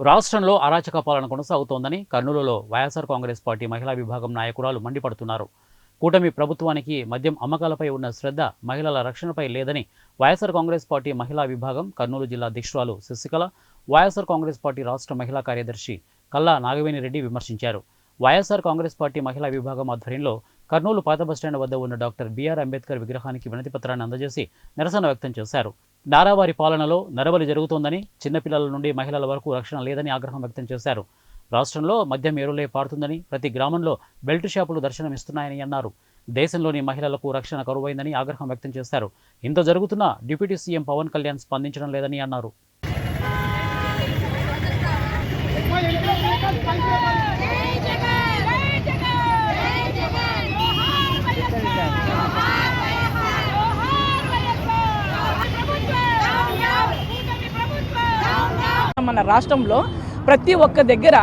రాష్ట్రంలో అరాచక పాలన కొనసాగుతోందని కర్నూలులో వైఎస్ఆర్ కాంగ్రెస్ పార్టీ మహిళా విభాగం నాయకురాలు మండిపడుతున్నారు. కూటమి ప్రభుత్వానికి మద్యం అమ్మకాలపై ఉన్న శ్రద్ధ మహిళల రక్షణపై లేదని వైఎస్ఆర్ కాంగ్రెస్ పార్టీ మహిళా విభాగం కర్నూలు జిల్లా అధ్యక్షురాలు శశికళ, వైఎస్ఆర్ కాంగ్రెస్ పార్టీ రాష్ట్ర మహిళా కార్యదర్శి కల్లా నాగవేణిరెడ్డి విమర్శించారు. వైఎస్ఆర్ కాంగ్రెస్ పార్టీ మహిళా విభాగం ఆధ్వర్యంలో కర్నూలు పాత బస్టాండ్ వద్ద ఉన్న డాక్టర్ బిఆర్ అంబేద్కర్ విగ్రహానికి వినతిపత్రాన్ని అందజేసి నిరసన వ్యక్తం చేశారు. నారావారి పాలనలో నరబలి జరుగుతోందని, చిన్నపిల్లల నుండి మహిళల వరకు రక్షణ లేదని ఆగ్రహం వ్యక్తం చేశారు. రాష్ట్రంలో మద్యం ఏరులే పారుతుందని, ప్రతి గ్రామంలో బెల్ట్ షాపులు దర్శనమిస్తున్నాయని అన్నారు. దేశంలోని మహిళలకు రక్షణ కరువైందని ఆగ్రహం వ్యక్తం చేశారు. ఇంత జరుగుతున్నా డిప్యూటీ సీఎం పవన్ కళ్యాణ్ స్పందించడం లేదని అన్నారు. మన రాష్ట్రంలో ప్రతి ఒక్క దగ్గర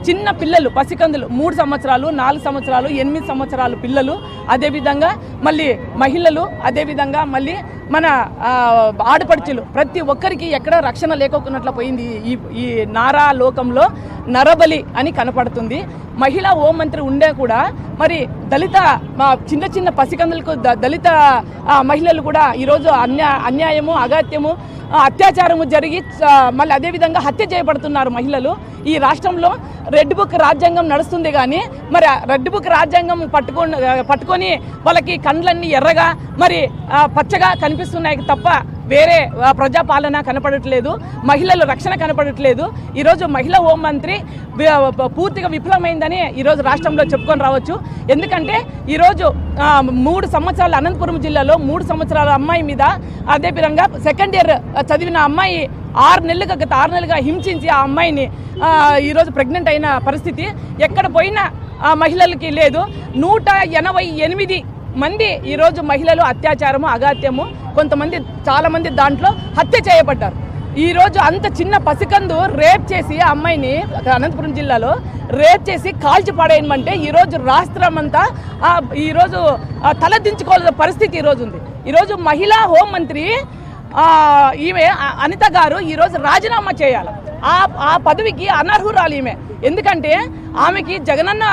చిన్న పిల్లలు, పసికందులు 3 సంవత్సరాలు, 4 సంవత్సరాలు, 8 సంవత్సరాలు పిల్లలు, అదేవిధంగా మళ్ళీ మహిళలు, అదేవిధంగా మళ్ళీ మన ఆడపడుచులు, ప్రతి ఒక్కరికి ఎక్కడ రక్షణ లేకపోయినట్లు పోయింది. ఈ నారా లోకంలో నరబలి అని కనపడుతుంది. మహిళా హోంమంత్రి ఉండే కూడా మరి దళిత చిన్న చిన్న పసికందులకు దళిత మహిళలు కూడా ఈరోజు అన్యాయము, అగాత్యము, అత్యాచారము జరిగి మళ్ళీ అదేవిధంగా హత్య చేయబడుతున్నారు మహిళలు. ఈ రాష్ట్రంలో రెడ్ బుక్ రాజ్యాంగం నడుస్తుంది, కానీ మరి రెడ్ బుక్ రాజ్యాంగం పట్టుకొని వాళ్ళకి కండ్లన్నీ ఎర్రగా మరి పచ్చగా కనిపిస్తున్నాయి తప్ప వేరే ప్రజాపాలన కనపడట్లేదు, మహిళల రక్షణ కనపడట్లేదు. ఈరోజు మహిళా హోంమంత్రి పూర్తిగా విఫలమైందని ఈరోజు రాష్ట్రంలో చెప్పుకొని రావచ్చు. ఎందుకంటే ఈరోజు 3 సంవత్సరాల అనంతపురం జిల్లాలో 3 సంవత్సరాల అమ్మాయి మీద, అదేవిధంగా సెకండ్ ఇయర్ చదివిన అమ్మాయి 6 నెలలుగా హింసించి ఆ అమ్మాయిని ఈరోజు ప్రెగ్నెంట్ అయిన పరిస్థితి ఎక్కడ పోయినా మహిళలకి లేదు. 188 మంది ఈరోజు మహిళలు అత్యాచారము, అగాత్యము, కొంతమంది చాలామంది దాంట్లో హత్య చేయబడ్డారు. ఈరోజు అంత చిన్న పసికందు రేప్ చేసి ఆ అమ్మాయిని అనంతపురం జిల్లాలో రేప్ చేసి కాల్చి పడేయమంటే ఈరోజు రాష్ట్రమంతా ఈరోజు తలదించుకోవాల్సిన పరిస్థితి ఈరోజు ఉంది. ఈరోజు మహిళా హోంమంత్రి ఈమె అనిత గారు ఈరోజు రాజీనామా చేయాలి. ఆ పదవికి అనర్హురాలు ఈమె. ఎందుకంటే ఆమెకి జగనన్న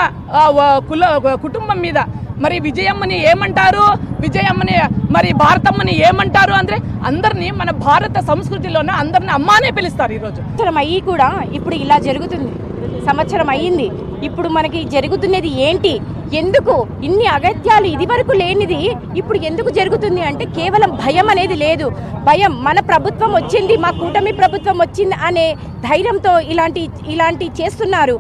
కుటుంబం మీద మరి విజయమ్మని ఏమంటారు, విజయమ్మని మరి భారతమ్మని ఏమంటారు అంటే అందరినీ మన భారత సంస్కృతిలోనే అందరిని అమ్మానే పిలుస్తారు. ఈరోజు సంవత్సరం అయ్యి కూడా ఇప్పుడు ఇలా జరుగుతుంది. సంవత్సరం అయ్యింది, ఇప్పుడు మనకి జరుగుతున్నది ఏంటి, ఎందుకు ఇన్ని అగత్యాలు ఇది వరకు లేనిది ఇప్పుడు ఎందుకు జరుగుతుంది అంటే కేవలం భయం అనేది లేదు. భయం, మన ప్రభుత్వం వచ్చింది, మా కూటమి ప్రభుత్వం వచ్చింది అనే ధైర్యంతో ఇలాంటి చేస్తున్నారు.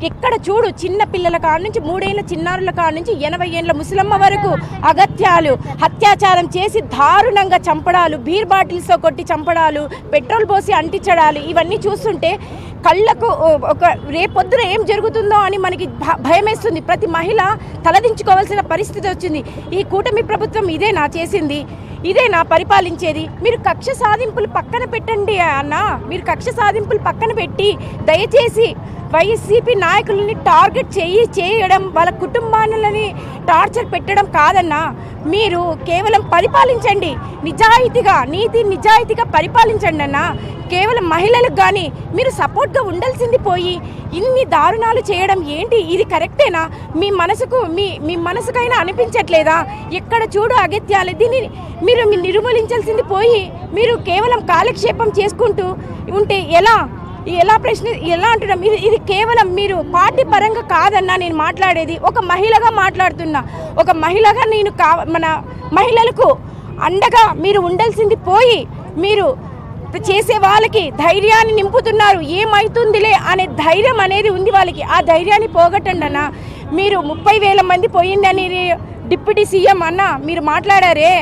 ఎక్కడ చూడు చిన్న పిల్లల కాడ నుంచి 3 ఏళ్ల చిన్నారుల కాడ నుంచి 80 ఏళ్ల ముసలమ్మ వరకు అగత్యాలు, అత్యాచారం చేసి దారుణంగా చంపడాలు, బీర్ బాటిల్స్తో కొట్టి చంపడాలు, పెట్రోల్ పోసి అంటించడాలు, ఇవన్నీ చూస్తుంటే కళ్ళకు ఒక రేపొద్దున ఏం జరుగుతుందో అని మనకి భయం వేస్తుంది. ప్రతి మహిళ తలదించుకోవాల్సిన పరిస్థితి వచ్చింది. ఈ కూటమి ప్రభుత్వం ఇదేనా చేసింది, ఇదేనా పరిపాలించేది? మీరు కక్ష సాధింపులు పక్కన పెట్టండి అన్న. మీరు కక్ష సాధింపులు పక్కన పెట్టి దయచేసి వైసీపీ నాయకులని టార్గెట్ చేయడం, వాళ్ళ కుటుంబాలని టార్చర్ పెట్టడం కాదన్నా. మీరు కేవలం పరిపాలించండి, నిజాయితీగా పరిపాలించండి అన్న. కేవలం మహిళలకు కానీ మీరు సపోర్ట్గా ఉండాల్సింది పోయి ఇన్ని దారుణాలు చేయడం ఏంటి? ఇది కరెక్టేనా? మీ మనసుకైనా అనిపించట్లేదా? ఎక్కడ చూడు అగత్యాలు. దీన్ని మీరు నిర్మూలించాల్సింది పోయి మీరు కేవలం కాలక్షేపం చేసుకుంటూ ఉంటే ఎలా అంటున్నాం? ఇది కేవలం మీరు పార్టీ పరంగా కాదన్నా నేను మాట్లాడేది. ఒక మహిళగా మాట్లాడుతున్నా. ఒక మహిళగా నేను మన మహిళలకు అండగా మీరు ఉండాల్సింది పోయి మీరు చేసే వాళ్ళకి ధైర్యాన్ని నింపుతున్నారు. ఏమవుతుందిలే అనే ధైర్యం అనేది ఉంది వాళ్ళకి. ఆ ధైర్యాన్ని పోగొట్టండి అన్న. మీరు 30,000 మంది పోయిందని డిప్యూటీ సీఎం అన్న మీరు మాట్లాడారే,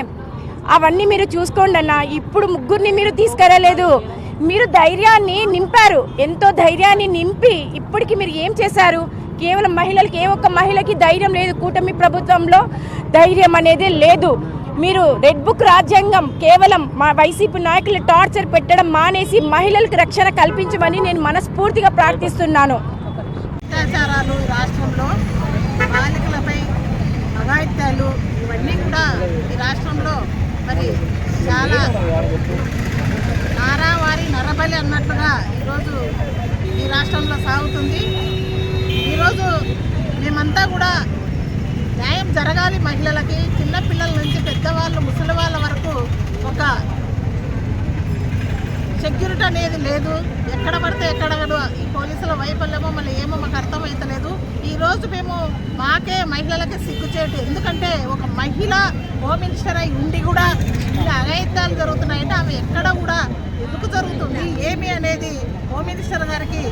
అవన్నీ మీరు చూసుకోండి అన్న. ఇప్పుడు 3 మీరు తీసుకురాలేదు, మీరు ధైర్యాన్ని నింపారు. ఎంతో ధైర్యాన్ని నింపి ఇప్పటికి మీరు ఏం చేశారు? కేవలం మహిళలకి, ఏ ఒక్క మహిళకి ధైర్యం లేదు. కూటమి ప్రభుత్వంలో ధైర్యం అనేది లేదు. మీరు రెడ్ బుక్ రాజ్యాంగం కేవలం మా వైసీపీ నాయకులు టార్చర్ పెట్టడం మానేసి మహిళలకు రక్షణ కల్పించమని నేను మనస్ఫూర్తిగా ప్రార్థిస్తున్నాను. అత్యాచారాలు రాష్ట్రంలో బాలికలపై అఘాయిత్యాలు ఇవన్నీ కూడా ఈ రాష్ట్రంలో మరి చాలా నారావారి నరబలి అన్నట్లుగా ఈరోజు సాగుతుంది. ఈరోజు మేమంతా కూడా న్యాయం జరగాలి మహిళలకి, చిన్నపిల్లల నుంచి పెద్దవాళ్ళు ముసలి వాళ్ళ వరకు ఒక సెక్యూరిటీ అనేది లేదు. ఎక్కడ పడితే ఎక్కడ ఈ పోలీసుల వైఫల్యమో మళ్ళీ ఏమో మాకు అర్థమవుతలేదు. ఈరోజు మేము మాకే మహిళలకే సిగ్గుచేటు. ఎందుకంటే ఒక మహిళ హోమ్ మినిస్టర్ అయి ఉండి కూడా ఇలా అఘాయిత్యాలు జరుగుతున్నాయంటే ఆమె ఎక్కడ కూడా ఎందుకు జరుగుతుంది ఏమి అనేది హోమ్ మినిస్టర్ గారికి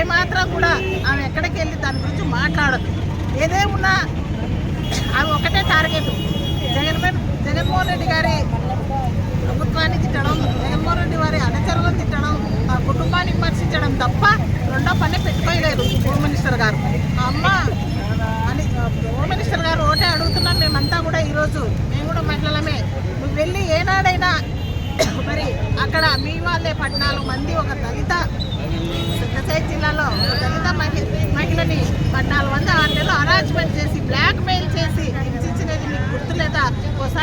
ఏమాత్రం కూడా ఆమె ఎక్కడికి వెళ్ళి దాని గురించి మాట్లాడదు. ఏదేమున్నా ఆమె ఒకటే టార్గెట్, జగన్మోహన్ రెడ్డి గారి ప్రభుత్వాన్ని తిట్టడం, జగన్మోహన్ రెడ్డి వారి అనుచరులను తిట్టడం, ఆ కుటుంబాన్ని విమర్శించడం తప్ప రెండో పని పెట్టుకోలేదు హోమ్ మినిస్టర్ గారు. అమ్మ అని హోమ్ మినిస్టర్ గారు ఒకటే అడుగుతున్నాం మేమంతా కూడా. ఈరోజు మేము కూడా మహిళలమే, నువ్వు వెళ్ళి ఏనాడైనా మరి అక్కడ మీ వాళ్ళే 14 మంది ఒక దళిత సత్యసాయి జిల్లాలో దళిత మహిళని 14 మంది 6 నెలలు హరాస్మెంట్ చేసి బ్లాక్ మెయిల్ చేసి